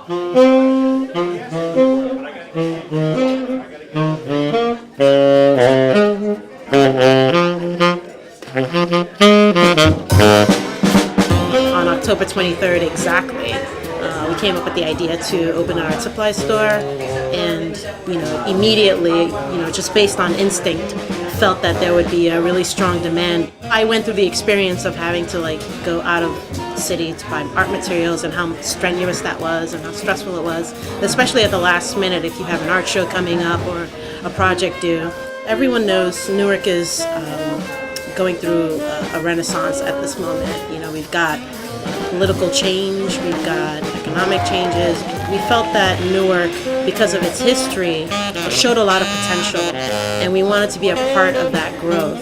On October 23rd exactly, we came up with the idea to open an art supply store, and immediately, just based on instinct, felt that there would be a really strong demand. I went through the experience of having to go out of the city to buy art materials, and how strenuous that was and how stressful it was, especially at the last minute if you have an art show coming up or a project due. Everyone knows Newark is going through a renaissance at this moment. We've got political change, we've got economic changes. We felt that Newark, because of its history, showed a lot of potential, and we wanted to be a part of that growth.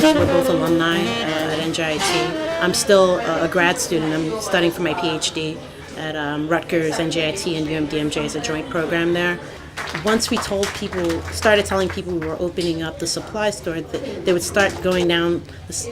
We're both alumni at NJIT. I'm still a grad student. I'm studying for my PhD at Rutgers, NJIT, and UMDMJ as a joint program there. Once we started telling people we were opening up the supply store, they would start going down,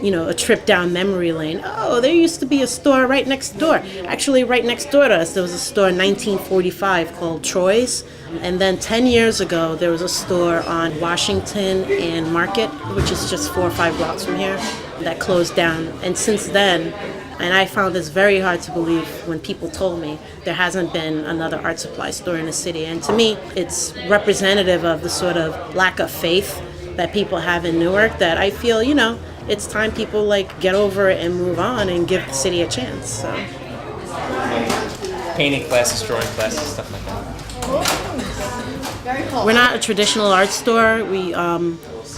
a trip down memory lane. Oh, there used to be a store right next door. Actually, right next door to us, there was a store in 1945 called Troy's. And then 10 years ago, there was a store on Washington and Market, which is just 4 or 5 blocks from here, that closed down. And since then, and I found this very hard to believe when people told me, there hasn't been another art supply store in the city. And to me, it's representative of the sort of lack of faith that people have in Newark, that I feel, it's time people get over it and move on and give the city a chance. So. Painting classes, drawing classes, stuff like that. Very cool. We're not a traditional art store. We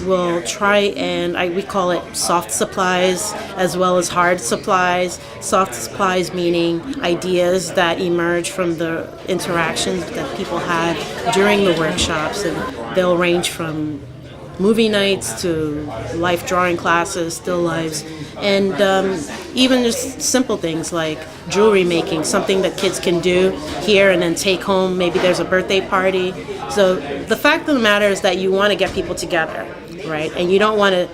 will try and we call it soft supplies as well as hard supplies. Soft supplies meaning ideas that emerge from the interactions that people have during the workshops, and they'll range from movie nights to life drawing classes, still lifes, and even just simple things like jewelry making, something that kids can do here and then take home. Maybe there's a birthday party. So the fact of the matter is that you want to get people together, right? And you don't want to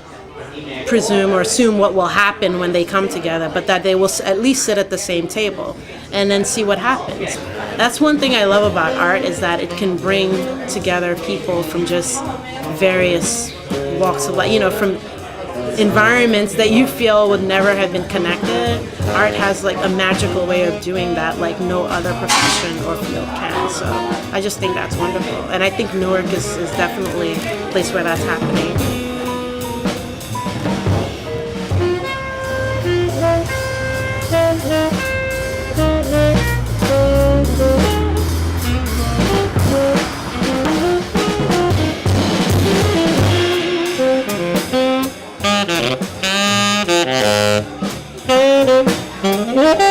presume or assume what will happen when they come together, but that they will at least sit at the same table and then see what happens. That's one thing I love about art, is that it can bring together people from just various walks of life, from environments that you feel would never have been connected. Art has a magical way of doing that like no other profession or field can. So I just think that's wonderful. And I think Newark is definitely a place where that's happening. Yeah.